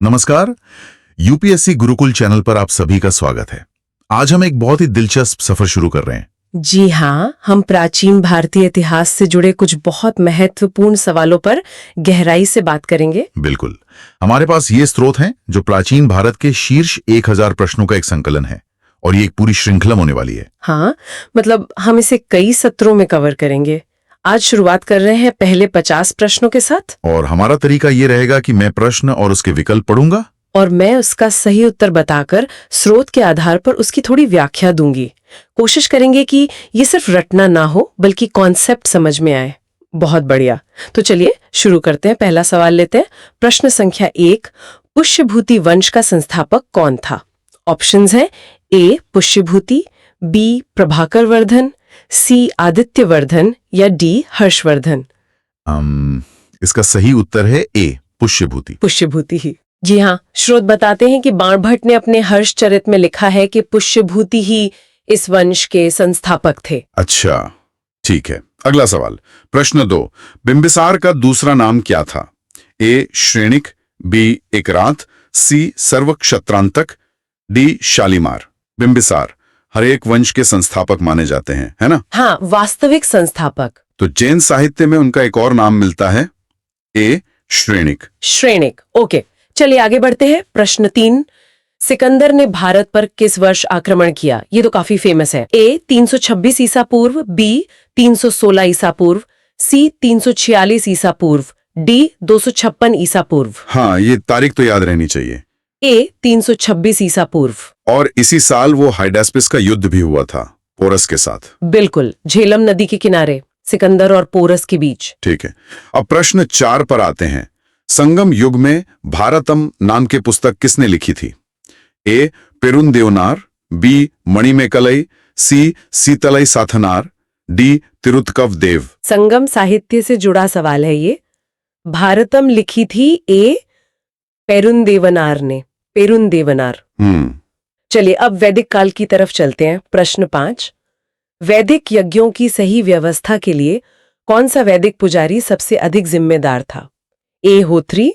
नमस्कार। UPSC Gurukul channel पर आप सभी का स्वागत है। आज हम एक बहुत ही दिलचस्प सफर शुरू कर रहे हैं। जी हाँ, हम प्राचीन भारतीय इतिहास से जुड़े कुछ बहुत महत्वपूर्ण सवालों पर गहराई से बात करेंगे। बिल्कुल। हमारे पास ये स्रोत हैं जो प्राचीन भारत के शीर्ष 1000 प्रश्नों का एक संकलन है और ये एक पूरी श्रृंखला होने वाली है। हाँ, मतलब हम इसे कई सत्रों में कवर करेंगे। आज शुरुआत कर रहे हैं पहले 50 प्रश्नों के साथ। और हमारा तरीका ये रहेगा कि मैं प्रश्न और उसके विकल्प पढ़ूंगा और मैं उसका सही उत्तर बताकर स्रोत के आधार पर उसकी थोड़ी व्याख्या दूंगी। कोशिश करेंगे कि ये सिर्फ रटना ना हो बल्कि कॉन्सेप्ट समझ में आए। बहुत बढ़िया। तो चलिए शुरू करते हैं। पहला सवाल लेते हैं। प्रश्न संख्या 1, पुष्यभूति वंश का संस्थापक कौन था? ऑप्शंस हैं ए पुष्यभूति, बी प्रभाकर वर्धन, सी आदित्य वर्धन या डी हर्षवर्धन। इसका सही उत्तर है ए पुष्यभूति। पुष्यभूति ही। जी हाँ, स्रोत बताते हैं कि बाणभट्ट ने अपने हर्षचरित में लिखा है कि पुष्यभूति ही इस वंश के संस्थापक थे। अच्छा, ठीक है। अगला सवाल, प्रश्न 2, बिंबिसार का दूसरा नाम क्या था? ए श्रेणिक, बी एकरात, सी सर्वक्षत्रांतक, डी शालीमार। बिंबिसार हर एक वंश के संस्थापक माने जाते हैं, है ना? हाँ, वास्तविक संस्थापक। तो जैन साहित्य में उनका एक और नाम मिलता है, ए श्रेणिक। श्रेणिक। ओके, चलिए आगे बढ़ते हैं। प्रश्न 3, सिकंदर ने भारत पर किस वर्ष आक्रमण किया? ये तो काफी फेमस है। ए 326 ईसा पूर्व, बी 316 ईसा पूर्व, सी 346 ईसा पूर्व, डी 256 ईसा पूर्व। हाँ, ये तारीख तो याद रहनी चाहिए। ए 326 ईसा पूर्व। और इसी साल वो हाइडास्पिस का युद्ध भी हुआ था पोरस के साथ। बिल्कुल, झेलम नदी के किनारे सिकंदर और पोरस के बीच। ठीक है। अब प्रश्न 4 पर आते हैं। संगम युग में भारतम नाम की पुस्तक किसने लिखी थी? ए पेरुंदेवनार, बी मणिमेकलई, सी सीतलई साथनार, डी तिरुत्कव देव। संगम साहित्य से जुड़ा सवाल है ये। भारतम लिखी थी ए पेरुंदेवनार ने। पेरुंदेवनार। चलिए अब वैदिक काल की तरफ चलते हैं। प्रश्न 5, वैदिक यज्ञों की सही व्यवस्था के लिए कौन सा वैदिक पुजारी सबसे अधिक जिम्मेदार था? ए होत्री,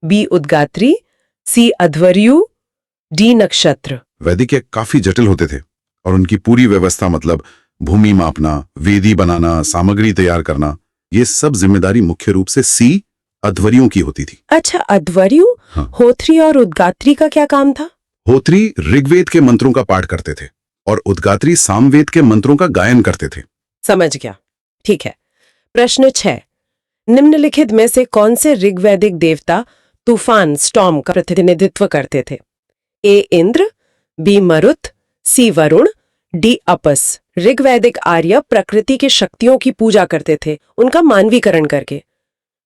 बी उद्गात्री, सी अध्वर्यु, डी नक्षत्र। वैदिक यज्ञ काफी जटिल होते थे और उनकी पूरी व्यवस्था, मतलब भूमि मापना, वेदी बनाना, सामग्री तैयार करना, ये सब जिम्मेदारी मुख्य रूप से सी अध्वर्युओं की होती थी। अच्छा, अध्वर्यु। हाँ। होत्री और उद्गात्री का क्या काम था? होत्री ऋग्वेद के मंत्रों का पाठ करते थे और उद्गात्री सामवेद के मंत्रों का गायन करते थे। समझ गया। ठीक है। प्रश्न 6, निम्नलिखित में से कौन से ऋग्वैदिक देवता तूफान स्टॉर्म का प्रतिनिधित्व करते थे? ए इंद्र, बी मरुत, सी वरुण, डी अपस। ऋग्वैदिक आर्य प्रकृति की शक्तियों की पूजा करते थे उनका मानवीकरण करके।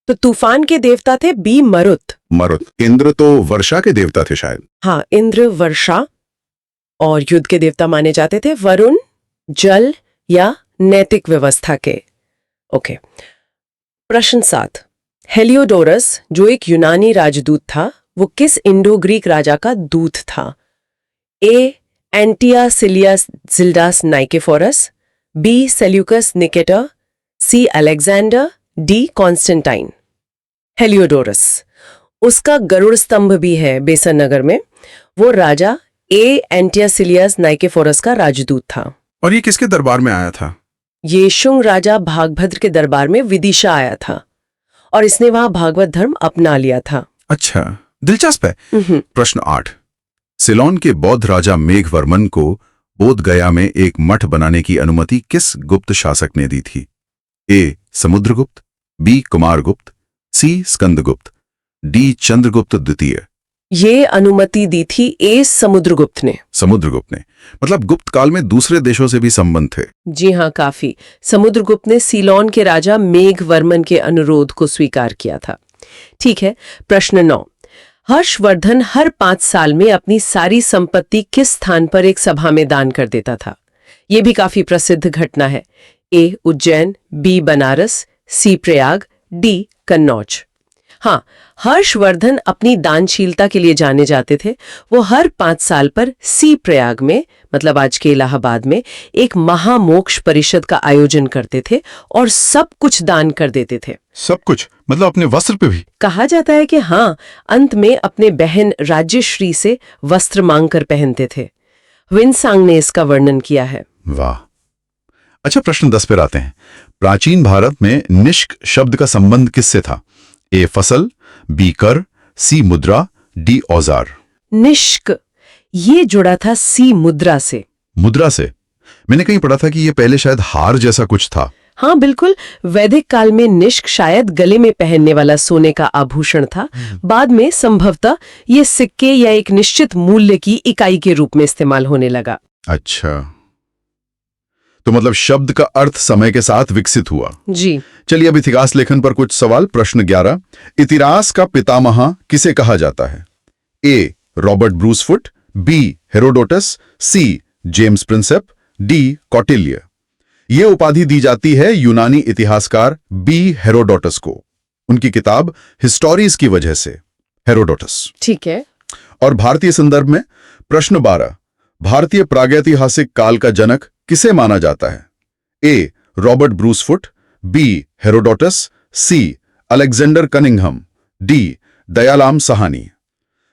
तो तूफान के देवता थे बी मरुत। मरुत। इंद्र तो वर्षा के देवता थे शायद। हाँ, इंद्र वर्षा और युद्ध के देवता माने जाते थे। वरुण जल या नैतिक व्यवस्था के। ओके। प्रश्न 7, हेलियोडोरस जो एक यूनानी राजदूत था, वो किस इंडो ग्रीक राजा का दूत था? ए एंटिया सिलियस जिल्डास नाइकेफोरस, बी सेल्यूकस निकेटर, सी अलेक्जेंडर, डी कॉन्स्टेंटाइन। हेलियोडोरस, उसका गरुड़ स्तंभ भी है बेसन नगर में। वो राजा ए एंटिया सिलियस नाइकेफोरस का राजदूत था। और ये किसके दरबार में आया था? ये शुंग राजा भागभद्र के दरबार में विदिशा आया था और इसने वहां भागवत धर्म अपना लिया था। अच्छा, दिलचस्प है। प्रश्न 8, सिलोन के बौद्ध राजा मेघवर्मन को बोध गया में एक मठ बनाने की अनुमति किस गुप्त शासक ने दी थी? ए समुद्रगुप्त, बी कुमारगुप्त, सी स्कंदगुप्त, डी चंद्रगुप्त द्वितीय। ये अनुमति दी थी ए समुद्रगुप्त ने। समुद्रगुप्त ने, मतलब गुप्त काल में दूसरे देशों से भी संबंध थे। जी हाँ, काफी। समुद्रगुप्त ने सीलोन के राजा मेघवर्मन के अनुरोध को स्वीकार किया था। ठीक है। प्रश्न 9, हर्षवर्धन हर 5 साल में अपनी सारी संपत्ति किस स्थान पर एक सभा में दान कर देता था? ये भी काफी प्रसिद्ध घटना है। ए उज्जैन, बी बनारस, सी प्रयाग, डी कन्नौज। हाँ, हर्षवर्धन अपनी दानशीलता के लिए जाने जाते थे। वो हर 5 साल पर सी प्रयाग में, मतलब आज के इलाहाबाद में, एक महामोक्ष परिषद का आयोजन करते थे और सब कुछ दान कर देते थे। सब कुछ मतलब अपने वस्त्र पे भी? कहा जाता है कि हाँ, अंत में अपने बहन राज्यश्री से वस्त्र मांगकर पहनते थे। विनसांग ने इसका वर्णन किया है। वाह। अच्छा, प्रश्न 10 पर आते हैं। प्राचीन भारत में निष्क शब्द का संबंध किससे था? ए फसल, बी कर, सी मुद्रा, डी औजार। निष्क ये जुड़ा था सी मुद्रा से। मुद्रा से? मैंने कहीं पढ़ा था कि ये पहले शायद हार जैसा कुछ था। हाँ बिल्कुल, वैदिक काल में निष्क शायद गले में पहनने वाला सोने का आभूषण था। बाद में संभवतः ये सिक्के या एक निश्चित मूल्य की इकाई के रूप में इस्तेमाल होने लगा। अच्छा, तो मतलब शब्द का अर्थ समय के साथ विकसित हुआ। जी। चलिए अब इतिहास लेखन पर कुछ सवाल। प्रश्न 11, इतिहास का पितामह किसे कहा जाता है? A Robert Bruce Foote, B Herodotus, C James Prinsep, D Kautilya. ये उपाधि दी जाती है यूनानी इतिहासकार बी हेरोडोटस को, उनकी किताब हिस्टोरीज की वजह से। हेरोडोटस। ठीक है। और भारतीय संदर्भ में प्रश्न 12, भारतीय प्रागैतिहासिक काल का जनक किसे माना जाता है? A Robert Bruce Foote, B Herodotus, C Alexander Cunningham, D Dayaram Sahni.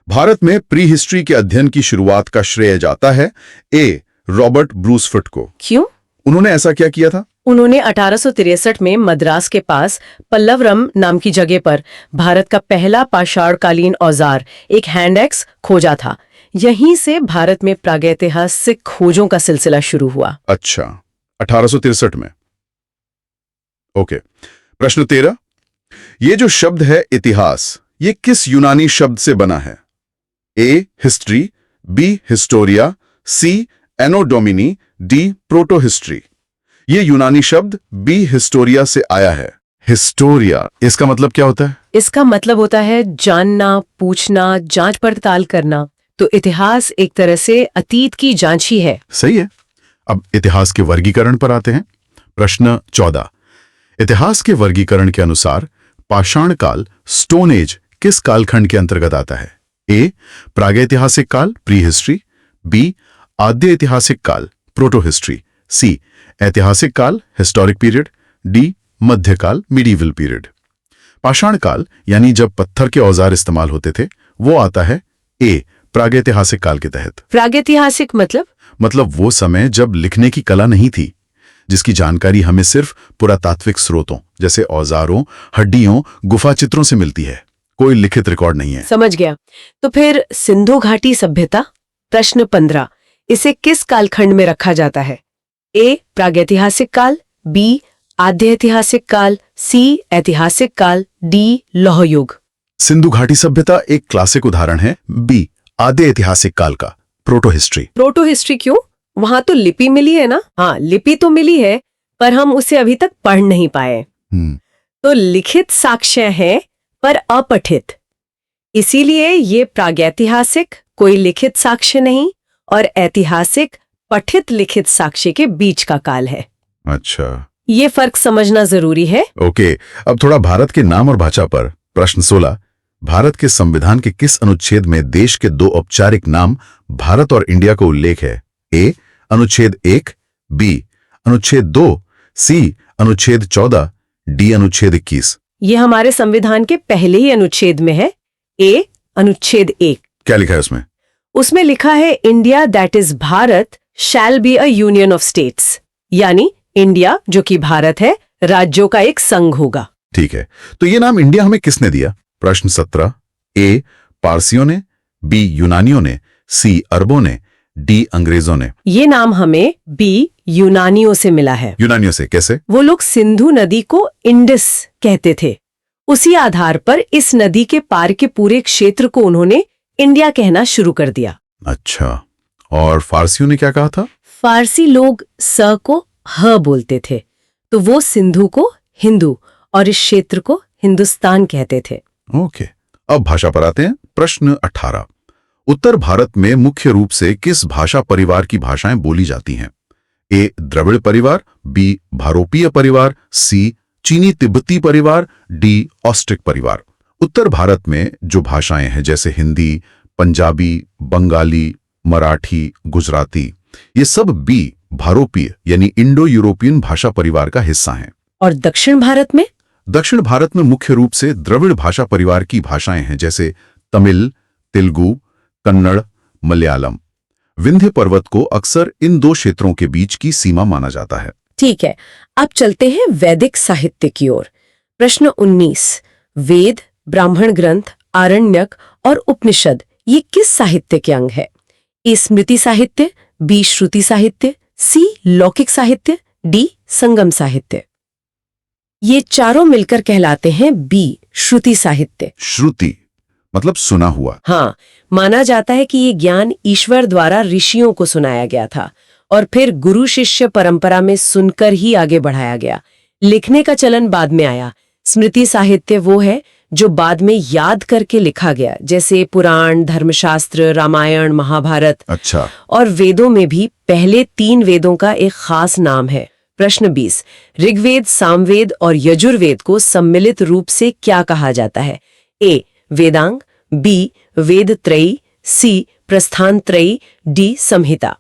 भारत में प्री हिस्ट्री के अध्ययन की शुरुआत का श्रेय जाता है ए रॉबर्ट ब्रूसफुट को। क्यों? उन्होंने ऐसा क्या किया था? उन्होंने 1863 में मद्रास के पास पल्लवरम नाम की जगह पर भारत का पहला पाषाणकालीन औजार, एक हैंड एक्स, खोजा था। यहीं से भारत में प्रागैतिहासिक खोजों का सिलसिला शुरू हुआ। अच्छा, 1863 में। ओके। प्रश्न 13, ये जो शब्द है इतिहास, ये किस यूनानी शब्द से बना है? ए हिस्ट्री, बी हिस्टोरिया, सी एनो डोमिनी, डी प्रोटो हिस्ट्री। ये यूनानी शब्द बी हिस्टोरिया से आया है। हिस्टोरिया, इसका मतलब क्या होता है? इसका मतलब होता है जानना, पूछना, जांच पड़ताल करना। तो इतिहास एक तरह से अतीत की जांच ही है। सही है। अब इतिहास के वर्गीकरण पर आते हैं। प्रश्न 14, इतिहास के वर्गीकरण के अनुसार पाषाण काल, स्टोन एज, किस कालखंड के अंतर्गत आता है? ए प्रागैतिहासिक काल, प्री हिस्ट्री, बी आद्य ऐतिहासिक काल, प्रोटो हिस्ट्री, सी ऐतिहासिक काल, हिस्टोरिक पीरियड, डी मध्यकाल, मिडीवल पीरियड। पाषाण काल यानी जब पत्थर के औजार इस्तेमाल होते थे, वो आता है ए प्रागैतिहासिक काल के तहत। प्रागैतिहासिक मतलब वो समय जब लिखने की कला नहीं थी, जिसकी जानकारी हमें सिर्फ पुरातात्विक स्रोतों जैसे औजारों, हड्डियों, गुफा चित्रों से मिलती है। कोई लिखित रिकॉर्ड नहीं है। समझ गया। तो फिर सिंधु घाटी सभ्यता। प्रश्न 15, इसे किस कालखंड में रखा जाता है? ए प्रागैतिहासिक काल, बी आद्य ऐतिहासिक काल, सी ऐतिहासिक काल, डी लौह युग। सिंधु घाटी सभ्यता एक क्लासिक उदाहरण है। बी आद्य ऐतिहासिक काल का, प्रोटो हिस्ट्री। प्रोटो हिस्ट्री क्यों? वहां तो लिपि मिली है ना? हाँ, लिपि तो मिली है, पर हम उसे अभी तक पढ़ नहीं पाए। तो लिखित साक्ष्य है पर अपठित, इसीलिए ये प्रागैतिहासिक कोई लिखित साक्ष्य नहीं और ऐतिहासिक पठित लिखित साक्ष्य के बीच का काल है। अच्छा, ये फर्क समझना जरूरी है। ओके। अब थोड़ा भारत के नाम और भाषा पर। प्रश्न 16, भारत के संविधान के किस अनुच्छेद में देश के दो औपचारिक नाम भारत और इंडिया का उल्लेख है? ए अनुच्छेद 1, बी अनुच्छेद 2, सी अनुच्छेद 14, डी अनुच्छेद 21। ये हमारे संविधान के पहले ही अनुच्छेद में है। ए अनुच्छेद 1। क्या लिखा है उसमें? उसमें लिखा है India that is Bharat shall be a union of states, यानी इंडिया जो कि भारत है, राज्यों का एक संघ होगा। ठीक है, तो ये नाम इंडिया हमें किसने दिया? प्रश्न 17, ए पारसियों ने, बी यूनानियों ने, सी अरबों ने, डी अंग्रेजों ने। ये नाम हमें बी यूनानियों से मिला है। यूनानियों से कैसे? वो लोग सिंधु नदी को इंडस कहते थे। उसी आधार पर इस नदी के पार के पूरे क्षेत्र को उन्होंने इंडिया कहना शुरू कर दिया। अच्छा, और फारसियों ने क्या कहा था? फारसी लोग स को ह बोलते थे, तो वो सिंधु को हिंदू और इस क्षेत्र को हिंदुस्तान कहते थे। ओके, अब भाषा पर आते हैं। प्रश्न 18, उत्तर भारत में मुख्य रूप से किस भाषा परिवार की भाषाएं बोली जाती हैं? ए द्रविड़ परिवार, बी भारोपीय परिवार, सी चीनी तिब्बती परिवार, डी ऑस्ट्रिक परिवार। उत्तर भारत में जो भाषाएं हैं जैसे हिंदी, पंजाबी, बंगाली, मराठी, गुजराती, ये सब बी भारोपीय यानी इंडो यूरोपियन भाषा परिवार का हिस्सा हैं। और दक्षिण भारत में? दक्षिण भारत में मुख्य रूप से द्रविड़ भाषा परिवार की भाषाएं हैं जैसे तमिल, तेलुगु, कन्नड़, मलयालम। विंध्य पर्वत को अक्सर इन दो क्षेत्रों के बीच की सीमा माना जाता है। ठीक है, अब चलते हैं वैदिक साहित्य की ओर। प्रश्न 19। वेद, ब्राह्मण ग्रंथ, आरण्यक और उपनिषद ये किस साहित्य के अंग है? ए स्मृति साहित्य, बी श्रुति साहित्य, सी लौकिक साहित्य, डी संगम साहित्य। ये चारों मिलकर कहलाते हैं बी श्रुति साहित्य। श्रुति मतलब सुना हुआ। हाँ, माना जाता है कि ये ज्ञान ईश्वर द्वारा ऋषियों को सुनाया गया था और फिर गुरु शिष्य परंपरा में सुनकर ही आगे बढ़ाया गया। लिखने का चलन बाद में आया। स्मृति साहित्य वो है जो बाद में याद करके लिखा गया, जैसे पुराण, धर्मशास्त्र, रामायण, महाभारत। अच्छा। और वेदों में भी पहले 3 वेदों का एक खास नाम है। प्रश्न 20। ऋग्वेद, सामवेद और यजुर्वेद को सम्मिलित रूप से क्या कहा जाता है? ए वेदांग, बी वेदत्रयी, सी प्रस्थानत्रयी, डी संहिता।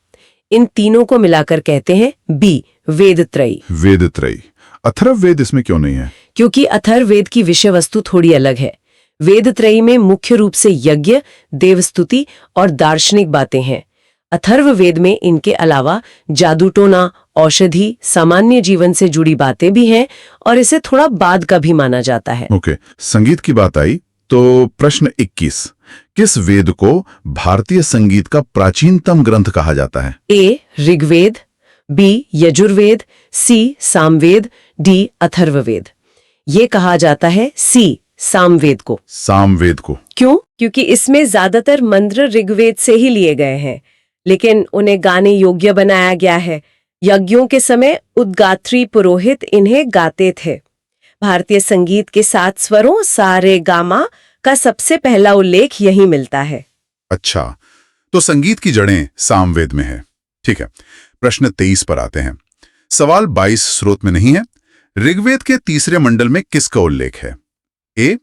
इन तीनों को मिलाकर कहते हैं बी वेदत्रयी। वेदत्रयी। अथर्ववेद इसमें क्यों नहीं है? क्योंकि अथर्ववेद की विषय वस्तु थोड़ी अलग है। वेदत्रयी में मुख्य रूप से यज्ञ, देवस्तुति और दार्शनिक बातें हैं। अथर्ववेद में इनके अलावा जादू टोना, औषधि, सामान्य जीवन से जुड़ी बातें भी हैं और इसे थोड़ा बाद का भी माना जाता है। ओके, संगीत की बात आई तो प्रश्न 21। किस वेद को भारतीय संगीत का प्राचीनतम ग्रंथ कहा जाता है? ए ऋग्वेद, बी यजुर्वेद, सी सामवेद, डी अथर्ववेद। ये कहा जाता है सी सामवेद को। सामवेद को क्यों? क्योंकि इसमें ज्यादातर मंत्र ऋग्वेद से ही लिए गए हैं, लेकिन उन्हें गाने योग्य बनाया गया है। यज्ञों के समय उद्गात्री पुरोहित इन्हें गाते थे। भारतीय संगीत के 7 स्वरों सा रे गा मा का सबसे पहला उल्लेख यही मिलता है। अच्छा, तो संगीत की जड़ें सामवेद में है। ठीक है, प्रश्न 23 पर आते हैं। सवाल 22 स्रोत में नहीं है। ऋग्वेद के तीसरे मंडल में किसका उल्लेख है? ए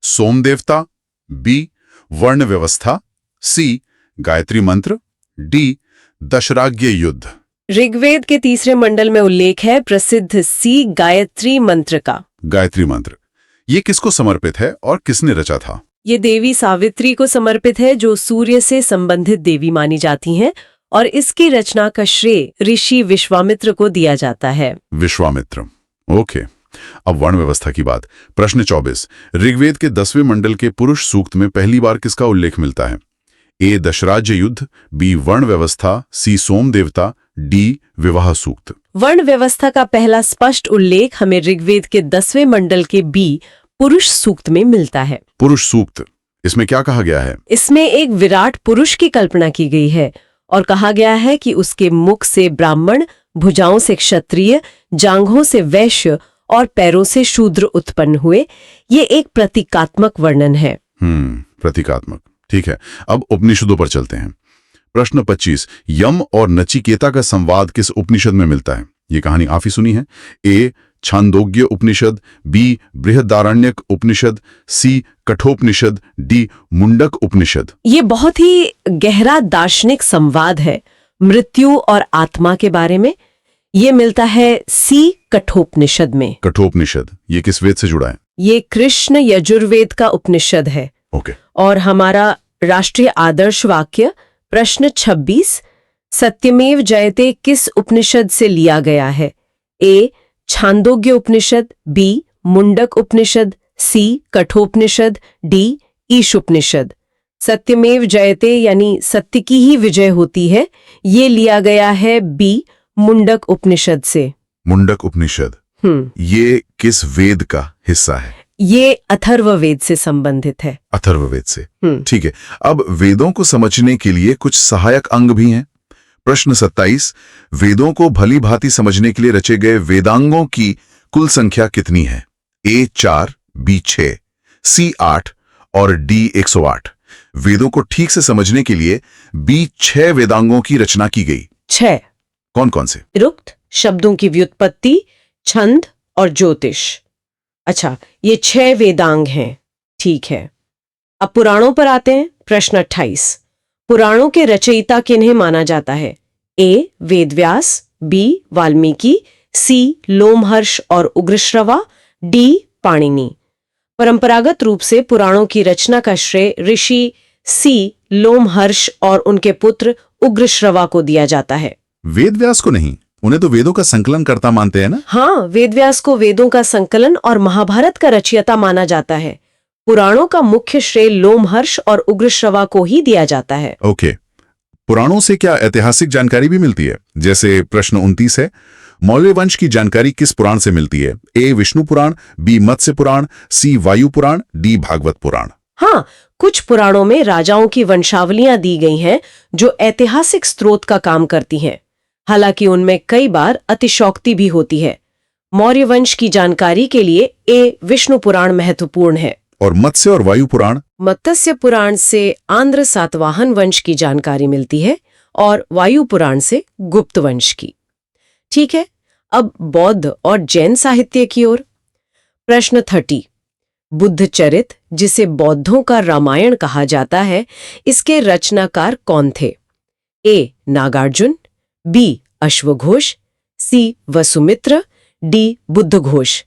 सोम देवता, बी वर्ण व्यवस्था, सी गायत्री मंत्र, डी दशराग्य युद्ध। ऋग्वेद के तीसरे मंडल में उल्लेख है प्रसिद्ध सी गायत्री मंत्र का। गायत्री मंत्र ये किसको समर्पित है और किसने रचा था? ये देवी सावित्री को समर्पित है, जो सूर्य से संबंधित देवी मानी जाती हैं, और इसकी रचना का श्रेय ऋषि विश्वामित्र को दिया जाता है। विश्वामित्र। ओके, अब वर्ण व्यवस्था की बात। प्रश्न 24। ऋग्वेद के 10वें मंडल के पुरुष सूक्त में पहली बार किसका उल्लेख मिलता है? ए दशराज्य युद्ध, बी वर्ण व्यवस्था, सी सोम देवता, डी विवाह सूक्त। वर्ण व्यवस्था का पहला स्पष्ट उल्लेख हमें ऋग्वेद के 10वें मंडल के बी पुरुष सूक्त में मिलता है। पुरुष सूक्त, इसमें क्या कहा गया है? इसमें एक विराट पुरुष की कल्पना की गई है और कहा गया है कि उसके मुख से ब्राह्मण, भुजाओं से क्षत्रिय, जांघों से वैश्य और पैरों से शूद्र उत्पन्न हुए। ये एक प्रतीकात्मक वर्णन है। प्रतीकात्मक। ठीक है, अब उपनिषदों पर चलते हैं। प्रश्न 25। यम और नचिकेता का संवाद किस उपनिषद में मिलता है? ये कहानी आप ही सुनी है। ए छांदोग्य उपनिषद, बी बृहदारण्यक उपनिषद, सी कठोपनिषद, डी मुंडक उपनिषद। ये बहुत ही गहरा दार्शनिक संवाद है मृत्यु और आत्मा के बारे में। ये मिलता है सी कठोपनिषद में। कठोपनिषद ये किस वेद से जुड़ा है? ये कृष्ण यजुर्वेद का उपनिषद है। ओके। और हमारा राष्ट्रीय आदर्श वाक्य प्रश्न 26, सत्यमेव जयते किस उपनिषद से लिया गया है? ए छांदोग्य उपनिषद, बी मुंडक उपनिषद, सी कठोपनिषद, डी ईश उपनिषद। सत्यमेव जयते यानी सत्य की ही विजय होती है, ये लिया गया है बी मुंडक उपनिषद से। मुंडक उपनिषद ये किस वेद का हिस्सा है? ये अथर्ववेद से संबंधित है। अथर्ववेद से। ठीक है, अब वेदों को समझने के लिए कुछ सहायक अंग भी हैं। प्रश्न 27। वेदों को भली भांति समझने के लिए रचे गए वेदांगों की कुल संख्या कितनी है? ए 4, बी 6, सी 8 और डी 108। वेदों को ठीक से समझने के लिए बी 6 वेदांगों की रचना की गई। 6 कौन कौन से? रुक्त, शब्दों की व्युत्पत्ति, छंद और ज्योतिष। अच्छा, ये 6 वेदांग हैं। ठीक है, अब पुराणों पर आते हैं। प्रश्न 28। पुराणों के रचयिता किन्हें माना जाता है? ए. वेदव्यास, बी. वाल्मीकि, सी. लोमहर्ष और उग्रश्रवा, डी. पाणिनि। परंपरागत रूप से पुराणों की रचना का श्रेय ऋषि सी. लोमहर्ष और उनके पुत्र उग्रश्रवा को दिया जाता है। वेदव्यास को नहीं, उन्हें तो वेदों का संकलन करता मानते हैं ना। हाँ, वेदव्यास को वेदों का संकलन और महाभारत का रचयिता माना जाता है। पुराणों का मुख्य श्रेय लोमहर्ष और उग्रश्रवा को ही दिया जाता है। ओके, पुराणों से क्या ऐतिहासिक जानकारी भी मिलती है? जैसे प्रश्न 29 है, मौर्य वंश की जानकारी किस पुराण से मिलती है? ए. विष्णु पुराण, बी. मत्स्य पुराण, सी. वायु पुराण, डी. भागवत पुराण। हाँ, कुछ पुराणों में राजाओं की वंशावलियां दी गई हैं जो ऐतिहासिक स्रोत का काम करती हैं। हालांकि उनमें कई बार अतिशयोक्ति भी होती है। मौर्य वंश की जानकारी के लिए ए. विष्णु पुराण महत्वपूर्ण है और मत्स्य और वायु पुराण? मत्स्य पुराण से आंध्र सातवाहन वंश की जानकारी मिलती है और वायु पुराण से गुप्त वंश की। ठीक है, अब बौद्ध और जैन साहित्य की ओर। प्रश्न 30। बुद्ध चरित, जिसे बौद्धों का रामायण कहा जाता है, इसके रचनाकार कौन थे? ए. नागार्जुन, बी. अश्वघोष, सी. वसुमित्र, डी. बुद्धघोष।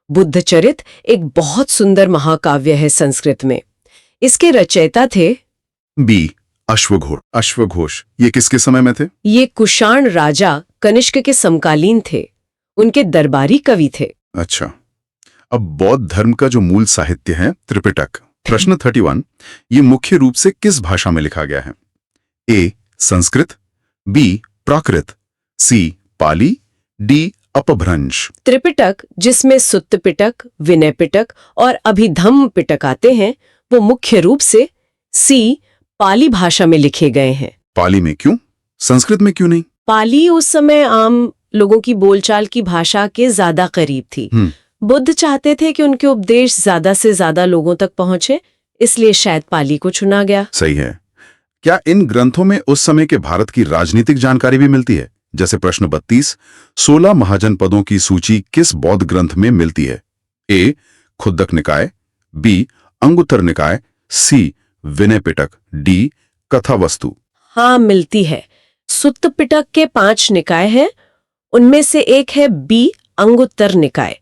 बुद्ध चरित एक बहुत सुंदर महाकाव्य है संस्कृत में। इसके रचयिता थे बी. अश्वघोष। अश्वघोष ये किसके समय में थे? ये कुषाण राजा कनिष्क के समकालीन थे। उनके दरबारी कवि थे। अच्छा, अब बौद्ध धर्म का जो मूल साहित्य है त्रिपिटक। प्रश्न 31, ये मुख्य रूप से किस भाषा में लिखा गया है? ए. संस्कृत, बी. प्राकृत, सी. पाली, डी. अपभ्रंश। त्रिपिटक, जिसमें सुत्त पिटक, विनय पिटक और अभिधम्म पिटक आते हैं, वो मुख्य रूप से सी. पाली भाषा में लिखे गए हैं। पाली में क्यों? संस्कृत में क्यों नहीं? पाली उस समय आम लोगों की बोलचाल की भाषा के ज्यादा करीब थी। बुद्ध चाहते थे कि उनके उपदेश ज्यादा से ज्यादा लोगों तक पहुंचे, इसलिए शायद पाली को चुना गया। सही है। क्या इन ग्रंथों में उस समय के भारत की राजनीतिक जानकारी भी मिलती है? जैसे प्रश्न 32, 16 महाजनपदों की सूची किस बौद्ध ग्रंथ में मिलती है? ए. खुद्दक निकाय, बी. अंगुत्तर निकाय, सी. विनय पिटक, डी. कथावस्तु। हाँ, मिलती है। सुत्त पिटक के 5 निकाय हैं, उनमें से एक है बी. अंगुत्तर निकाय।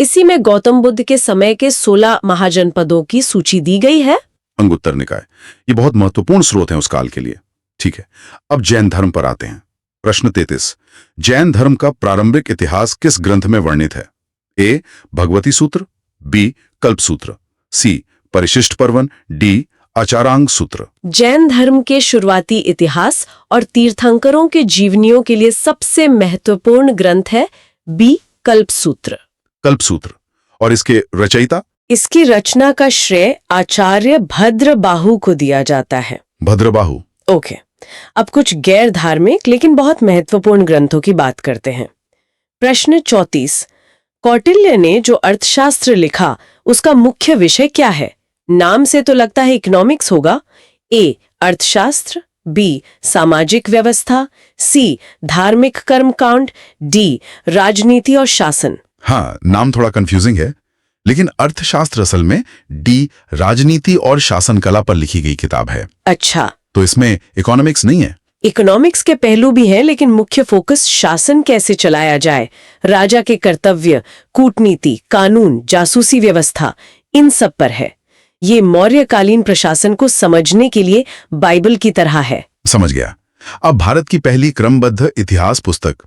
इसी में गौतम बुद्ध के समय के 16 महाजनपदों की सूची दी गई है। अंगुत्तर निकाय ये बहुत महत्वपूर्ण स्रोत है उस काल के लिए। ठीक है, अब जैन धर्म पर आते हैं। प्रश्न 33, जैन धर्म का प्रारंभिक इतिहास किस ग्रंथ में वर्णित है? ए. भगवती सूत्र, बी. कल्प सूत्र, सी. परिशिष्ट पर्वन, डी. आचारांग सूत्र। जैन धर्म के शुरुआती इतिहास और तीर्थंकरों के जीवनियों के लिए सबसे महत्वपूर्ण ग्रंथ है बी. कल्प सूत्र। कल्प सूत्र, और इसके रचयिता? इसकी रचना का श्रेय आचार्य भद्रबाहु को दिया जाता है। भद्रबाहु। ओके, अब कुछ गैर धार्मिक लेकिन बहुत महत्वपूर्ण ग्रंथों की बात करते हैं। प्रश्न 34, कौटिल्य ने जो अर्थशास्त्र लिखा उसका मुख्य विषय क्या है? नाम से तो लगता है इकोनॉमिक्स होगा। ए. अर्थशास्त्र, बी. सामाजिक व्यवस्था, सी. धार्मिक कर्मकांड, डी. राजनीति और शासन। हाँ, नाम थोड़ा कंफ्यूजिंग है, लेकिन अर्थशास्त्र असल में डी. राजनीति और शासन कला पर लिखी गई किताब है। अच्छा, तो इसमें इकोनॉमिक्स नहीं है? इकोनॉमिक्स के पहलू भी हैं, लेकिन मुख्य फोकस शासन कैसे चलाया जाए, राजा के कर्तव्य, कूटनीति, कानून, जासूसी व्यवस्था, इन सब पर है। ये मौर्यकालीन प्रशासन को समझने के लिए बाइबल की तरह है। समझ गया। अब भारत की पहली क्रमबद्ध इतिहास पुस्तक।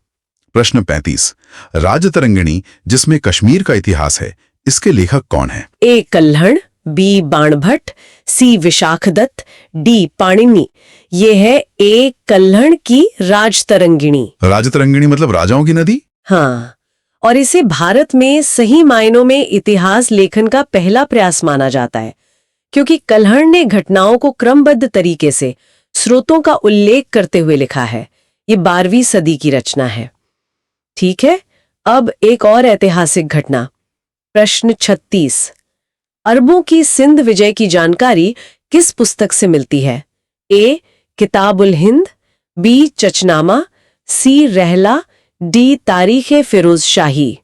प्रश्न 35, राजतरंगिणी, जिसमें कश्मीर का इतिहास है, इसके लेखक कौन है? ए. कल्हण, बी. बाणभट्ट, सी. विशाखदत्त, डी. पाणिनि। ये है ए. कल्हण की राजतरंगिणी। राजतरंगिणी मतलब राजाओं की नदी? हाँ, और इसे भारत में सही मायनों में इतिहास लेखन का पहला प्रयास माना जाता है, क्योंकि कल्हण ने घटनाओं को क्रमबद्ध तरीके से स्रोतों का उल्लेख करते हुए लिखा है। ये 12वीं सदी की रचना है। ठीक है, अब एक और ऐतिहासिक घटना। प्रश्न 36, अरबों की सिंध विजय की जानकारी किस पुस्तक से मिलती है? ए. किताबुल हिंद, बी. चचनामा, सी. रहला, डी. तारीख फिरोज शाही।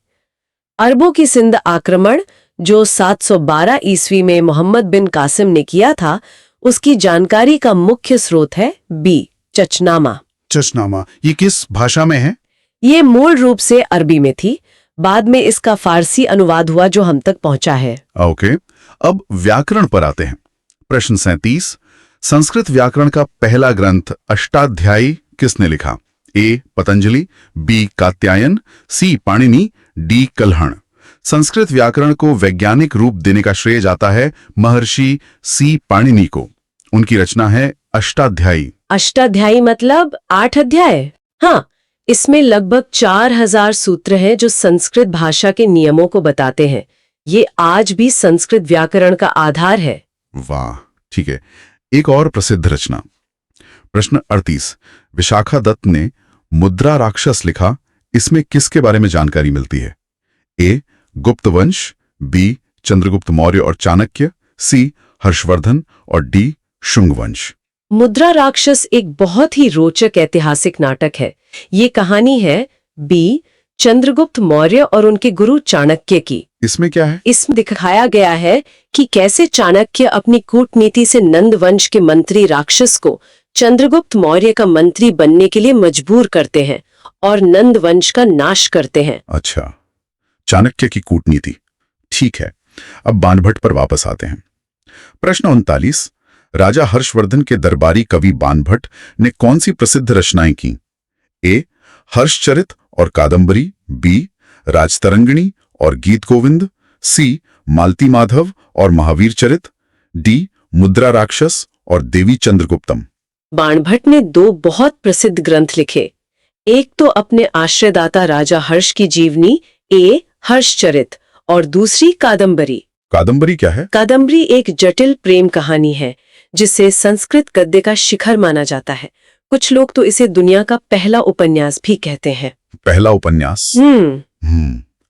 अरबों की सिंध आक्रमण जो 712 ईस्वी में मोहम्मद बिन कासिम ने किया था, उसकी जानकारी का मुख्य स्रोत है बी चचनामा। चचनामा ये किस भाषा में है? ये मूल रूप से अरबी में थी, बाद में इसका फारसी अनुवाद हुआ जो हम तक पहुंचा है। ओके, अब व्याकरण पर आते हैं। प्रश्न 37, संस्कृत व्याकरण का पहला ग्रंथ अष्टाध्यायी किसने लिखा? ए पतंजलि, बी कात्यायन, सी पाणिनि, डी कल्हण। संस्कृत व्याकरण को वैज्ञानिक रूप देने का श्रेय जाता है महर्षि सी पाणिनि को। उनकी रचना है अष्टाध्यायी। अष्टाध्यायी मतलब 8 अध्याय। हाँ, इसमें लगभग 4000 सूत्र हैं जो संस्कृत भाषा के नियमों को बताते हैं। ये आज भी संस्कृत व्याकरण का आधार है। वाह, ठीक है। एक और प्रसिद्ध रचना। प्रश्न 38, विशाखा दत्त ने मुद्रा राक्षस लिखा, इसमें किसके बारे में जानकारी मिलती है? ए गुप्त वंश, बी चंद्रगुप्त मौर्य और चाणक्य, सी हर्षवर्धन और डी शुंग वंश। मुद्रा राक्षस एक बहुत ही रोचक ऐतिहासिक नाटक है। ये कहानी है बी चंद्रगुप्त मौर्य और उनके गुरु चाणक्य की। इसमें क्या है? इसमें दिखाया गया है कि कैसे चाणक्य अपनी कूटनीति से नंद वंश के मंत्री राक्षस को चंद्रगुप्त मौर्य का मंत्री बनने के लिए मजबूर करते हैं और नंद वंश का नाश करते हैं। अच्छा, चाणक्य की कूटनीति, ठीक है। अब बाणभट्ट पर वापस आते हैं। प्रश्न 39, राजा हर्षवर्धन के दरबारी कवि बाणभट्ट ने कौन सी प्रसिद्ध रचनाएं की? ए हर्षचरित और कादंबरी, बी राजतरंगिणी और गीत गोविंद, सी मालती माधव और महावीर चरित, डी मुद्रा राक्षस और देवी चंद्रगुप्तम। बाणभट्ट ने 2 बहुत प्रसिद्ध ग्रंथ लिखे। एक तो अपने आश्रयदाता राजा हर्ष की जीवनी ए हर्षचरित और दूसरी कादंबरी। कादंबरी क्या है? कादंबरी एक जटिल प्रेम कहानी है जिसे संस्कृत गद्य का शिखर माना जाता है। कुछ लोग तो इसे दुनिया का पहला उपन्यास भी कहते हैं। पहला उपन्यास।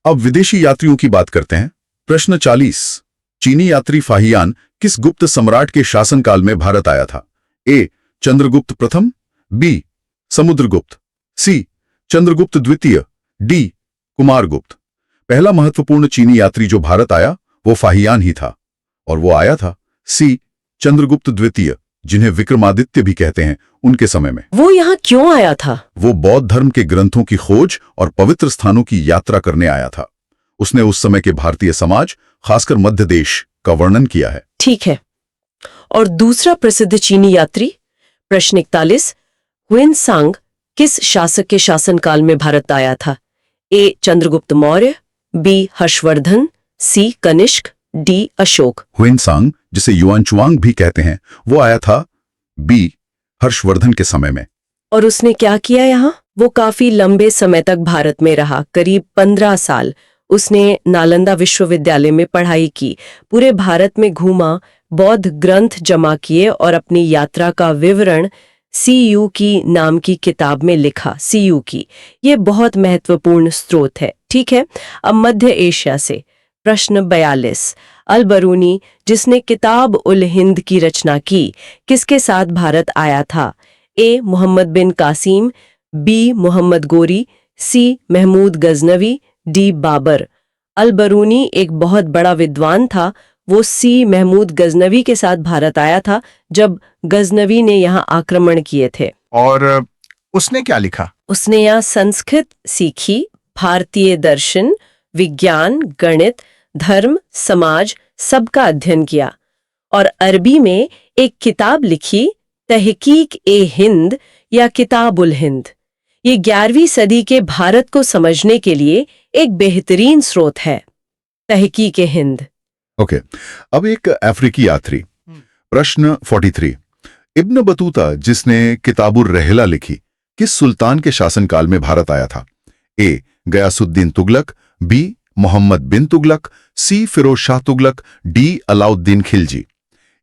अब विदेशी यात्रियों की बात करते हैं। प्रश्न 40, चीनी यात्री फाहियान किस गुप्त सम्राट के शासनकाल में भारत आया था? ए चंद्रगुप्त प्रथम, बी समुद्रगुप्त, सी चंद्रगुप्त द्वितीय, डी कुमारगुप्त। पहला महत्वपूर्ण चीनी यात्री जो भारत आया वो फाहियान ही था, और वो आया था सी चंद्रगुप्त द्वितीय, जिन्हें विक्रमादित्य भी कहते हैं, उनके समय में। वो यहाँ क्यों आया था? वो बौद्ध धर्म के ग्रंथों की खोज और पवित्र स्थानों की यात्रा करने आया था। उसने उस समय के भारतीय समाज, खासकर मध्य देश का वर्णन किया है। ठीक है। और दूसरा प्रसिद्ध चीनी यात्री? प्रश्न 41, हुएनसांग किस शासक के शासनकाल में भारत आया था? ए चंद्रगुप्त मौर्य, बी हर्षवर्धन, सी कनिष्क, डी अशोक। हुएनसांग, जिसे युआनचुआंग भी कहते हैं, वो आया था बी हर्षवर्धन के समय में। और उसने क्या किया यहाँ? वो काफी लंबे समय तक भारत में रहा, करीब 15 साल। उसने नालंदा विश्वविद्यालय में पढ़ाई की, पूरे भारत में घूमा, बौद्ध ग्रंथ जमा किए और अपनी यात्रा का विवरण सीयू की नाम की किताब में लिखा। सीयू की ये बहुत महत्वपूर्ण स्रोत है। ठीक है, अब मध्य एशिया से प्रश्न 42, अल-बरूनी जिसने किताब उल हिंद की रचना की, किसके साथ भारत आया था? ए मोहम्मद बिन कासिम, बी मोहम्मद गोरी, सी महमूद गजनवी, डी बाबर। अल-बरूनी एक बहुत बड़ा विद्वान था। वो सी महमूद गजनवी के साथ भारत आया था जब गजनवी ने यहाँ आक्रमण किए थे। और उसने क्या लिखा? उसने यहाँ संस्कृत सीखी, भारतीय दर्शन, विज्ञान, गणित, धर्म, समाज सबका अध्ययन किया और अरबी में एक किताब लिखी, तहकीक ए हिंद या किताब उल हिंद। ये 11वीं सदी के भारत को समझने के लिए एक बेहतरीन स्रोत है। तहकीक ए हिंद। ओके, अब एक अफ्रीकी यात्री। प्रश्न 43, इब्न बतूता जिसने किताबुर रहला लिखी, किस सुल्तान के शासनकाल में भारत आया था? A Ghiyasuddin Tughlaq, B Muhammad bin Tughlaq, C Firoz Shah Tughlaq, D Alauddin Khalji.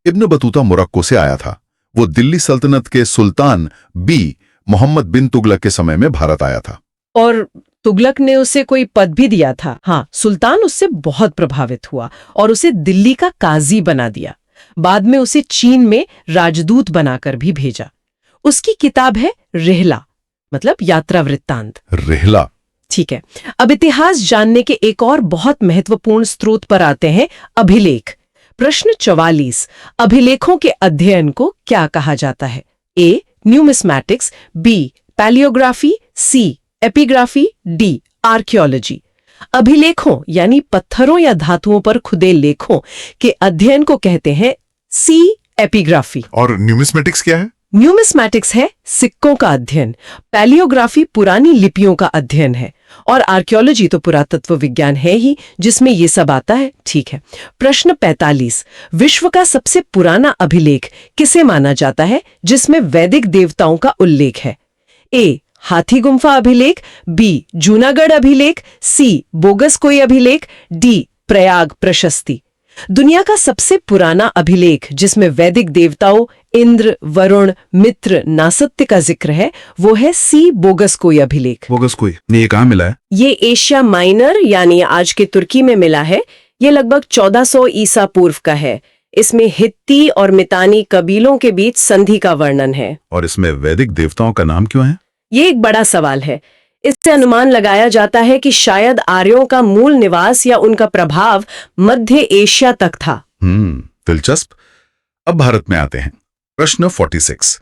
Ibn Battuta Morocco से आया था। वो दिल्ली सल्तनत के सुल्तान बी मोहम्मद बिन तुगलक के समय में भारत आया था। और तुगलक ने उसे कोई पद भी दिया था। हाँ, सुल्तान उससे बहुत प्रभावित हुआ और उसे दिल्ली का काजी बना दिया। बाद में उसे चीन में राजदूत बनाकर भी भेजा। उसकी किताब है रहला, मतलब यात्रा वृत्तांत। रहला, ठीक है, अब इतिहास जानने के एक और बहुत महत्वपूर्ण स्रोत पर आते हैं, अभिलेख। प्रश्न 44, अभिलेखों के अध्ययन को क्या कहा जाता है? ए, न्यूमिस्मैटिक्स, बी, पैलियोग्राफी, सी, एपिग्राफी, डी, आर्कियोलॉजी। अभिलेखों यानी पत्थरों या धातुओं पर खुदे लेखों के अध्ययन को कहते हैं सी, एपिग्राफी। और न्यूमिस्मेटिक्स क्या है? न्यूमिस्मैटिक्स है सिक्कों का अध्ययन, पैलियोग्राफी पुरानी लिपियों का अध्ययन है, और आर्कियोलॉजी तो पुरातत्व विज्ञान है ही जिसमें ये सब आता है। ठीक है, प्रश्न 45, विश्व का सबसे पुराना अभिलेख किसे माना जाता है जिसमें वैदिक देवताओं का उल्लेख है? ए, हाथी गुम्फा अभिलेख, बी, जूनागढ़ अभिलेख, सी, बोगसकोई अभिलेख, डी, प्रयाग प्रशस्ति। दुनिया का सबसे पुराना अभिलेख जिसमें वैदिक देवताओं इंद्र, वरुण, मित्र, नासत्य का जिक्र है वो है सी, बोगसकोई अभिलेख। बोगसकोई ये कहाँ मिला है? ये एशिया माइनर यानी आज के तुर्की में मिला है। ये लगभग 1400 ईसा पूर्व का है। इसमें हित्ती और मितानी कबीलों के बीच संधि का वर्णन है। और इसमें वैदिक देवताओं का नाम क्यों है? ये एक बड़ा सवाल है। इससे अनुमान लगाया जाता है कि शायद आर्यों का मूल निवास या उनका प्रभाव मध्य एशिया तक था। दिलचस्प। अब भारत में आते हैं। प्रश्न 46,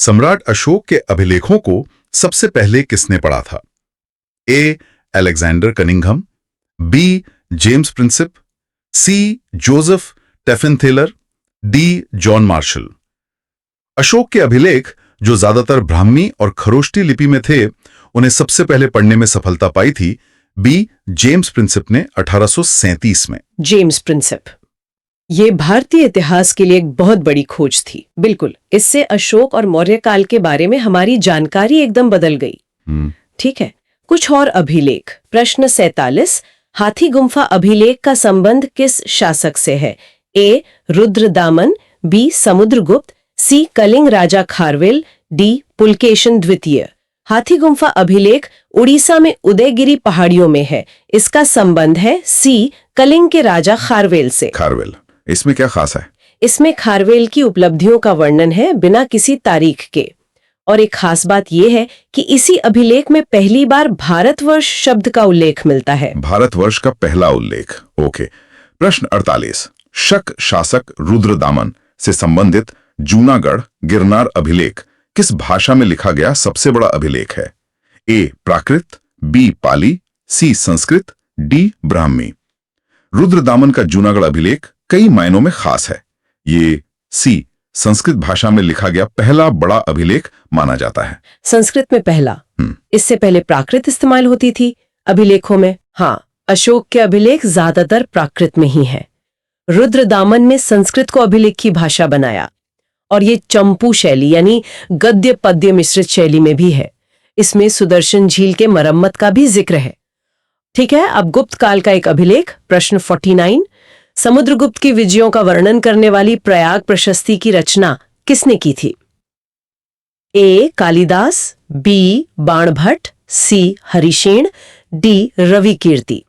सम्राट अशोक के अभिलेखों को सबसे पहले किसने पढ़ा था? A, Alexander Cunningham, B, James Prinsep, C, Joseph Tieffenthaler, D, John Marshall. Ashoka के अभिलेख जो ज्यादातर ब्राह्मी और खरोष्टी लिपि में थे उन्हें सबसे पहले पढ़ने में सफलता पाई थी बी, जेम्स प्रिंसिप ने 1837 में। जेम्स प्रिंसिप, ये भारतीय इतिहास के लिए एक बहुत बड़ी खोज थी। बिल्कुल, इससे अशोक और मौर्य काल के बारे में हमारी जानकारी एकदम बदल गई। ठीक है, कुछ और अभिलेख। प्रश्न 47, हाथी गुम्फा अभिलेख का संबंध किस शासक से है? ए, रुद्रदामन, बी, समुद्रगुप्त, सी, कलिंग राजा खारवेल, डी, पुलकेशन द्वितीय। हाथी गुम्फा अभिलेख उड़ीसा में उदयगिरी पहाड़ियों में है। इसका संबंध है सी, कलिंग के राजा खारवेल से। खारवेल, इसमें क्या खास है? इसमें खारवेल की उपलब्धियों का वर्णन है बिना किसी तारीख के। और एक खास बात यह है कि इसी अभिलेख में पहली बार भारतवर्ष शब्द का उल्लेख मिलता है। भारतवर्ष का पहला उल्लेख। ओके। प्रश्न 48, शक शासक रुद्रदामन से संबंधित जूनागढ़ गिरनार अभिलेख किस भाषा में लिखा गया सबसे बड़ा अभिलेख है? ए, प्राकृत, बी, पाली, सी, संस्कृत, डी, ब्राह्मी। रुद्रदामन का जूनागढ़ अभिलेख कई मायनों में खास है। ये सी, संस्कृत भाषा में लिखा गया पहला बड़ा अभिलेख माना जाता है। संस्कृत में पहला। इससे पहले प्राकृत इस्तेमाल होती थी अभिलेखों में। हाँ, अशोक के अभिलेख ज्यादातर प्राकृत में ही है। रुद्रदामन ने संस्कृत को अभिलेख की भाषा बनाया और ये चंपू शैली यानी गद्य पद्य मिश्रित शैली में भी है। इसमें सुदर्शन झील के मरम्मत का भी जिक्र है। ठीक है, अब गुप्त काल का एक अभिलेख। प्रश्न 49, समुद्रगुप्त की विजयों का वर्णन करने वाली प्रयाग प्रशस्ति की रचना किसने की थी? ए, कालिदास, बी, बाणभट्ट, सी, हरिशेन, डी, रवि कीर्ति।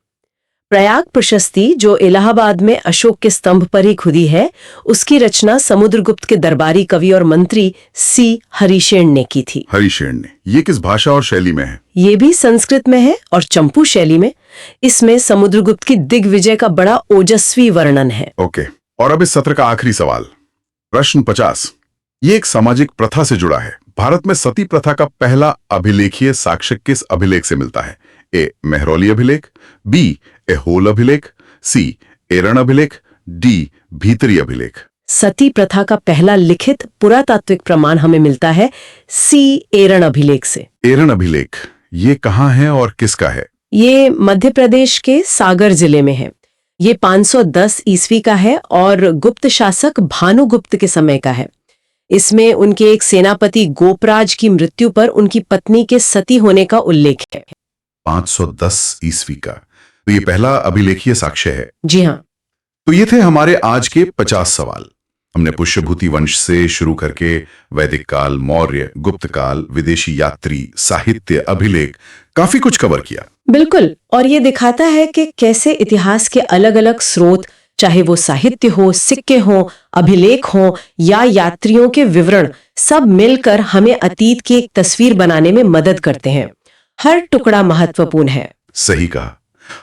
प्रयाग प्रशस्ति जो इलाहाबाद में अशोक के स्तंभ पर ही खुदी है, उसकी रचना समुद्रगुप्त के दरबारी कवि और मंत्री सी, हरिशेन ने की थी। हरिशेन ने। ये किस भाषा और शैली में है? ये भी संस्कृत में है और चंपू शैली में। इसमें समुद्रगुप्त की दिग्विजय का बड़ा ओजस्वी वर्णन है। ओके। और अब इस सत्र का आखिरी सवाल। प्रश्न 50, ये एक सामाजिक प्रथा से जुड़ा है। भारत में सती प्रथा का पहला अभिलेखीय साक्ष्य किस अभिलेख से मिलता है? ए, मेहरौली अभिलेख, बी, एहोल अभिलेख, सी, एरण अभिलेख, डी, भीतरी अभिलेख। सती प्रथा का पहला लिखित पुरातात्विक प्रमाण हमें मिलता है सी, एरण अभिलेख से। एरण अभिलेख ये कहाँ है और किसका है? ये मध्य प्रदेश के सागर जिले में है। ये 510 ईस्वी का है और गुप्त शासक भानुगुप्त के समय का है। इसमें उनके एक सेनापति गोपराज की मृत्यु पर उनकी पत्नी के सती होने का उल्लेख है। 510 ईस्वी का, तो ये पहला अभिलेखीय साक्ष्य है। जी हाँ। तो ये थे हमारे आज के 50 सवाल। हमने पुष्यभूति वंश से शुरू करके वैदिक काल, मौर्य, गुप्त काल, विदेशी यात्री, साहित्य, अभिलेख, काफी कुछ कवर किया। बिल्कुल, और ये दिखाता है कि कैसे इतिहास के अलग अलग स्रोत, चाहे वो साहित्य हो, सिक्के हो, अभिलेख हो या यात्रियों के विवरण, सब मिलकर हमें अतीत की एक तस्वीर बनाने में मदद करते हैं। हर टुकड़ा महत्वपूर्ण है। सही कहा।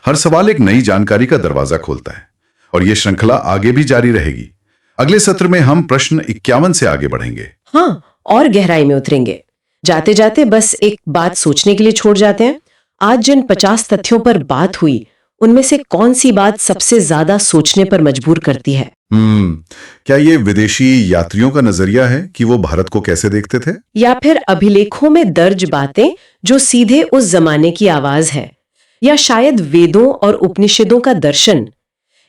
हर सवाल एक नई जानकारी का दरवाजा खोलता है और ये श्रृंखला आगे भी जारी रहेगी। अगले सत्र में हम प्रश्न 51 से आगे बढ़ेंगे। हाँ, और गहराई में उतरेंगे। जाते जाते बस एक बात सोचने के लिए छोड़ जाते हैं। आज जिन 50 तथ्यों पर बात हुई, उनमें से कौन सी बात सबसे ज्यादा सोचने पर मजबूर करती है? क्या ये विदेशी यात्रियों का नजरिया है कि वो भारत को कैसे देखते थे? या फिर अभिलेखों में दर्ज बातें जो सीधे उस जमाने की आवाज है? या शायद वेदों और उपनिषदों का दर्शन?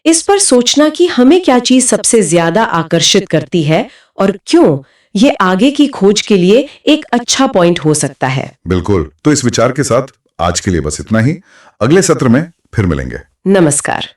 इस पर सोचना कि हमें क्या चीज सबसे ज्यादा आकर्षित करती है और क्यों, ये आगे की खोज के लिए एक अच्छा पॉइंट हो सकता है। बिल्कुल। तो इस विचार के साथ आज के लिए बस इतना ही। अगले सत्र में फिर मिलेंगे। नमस्कार।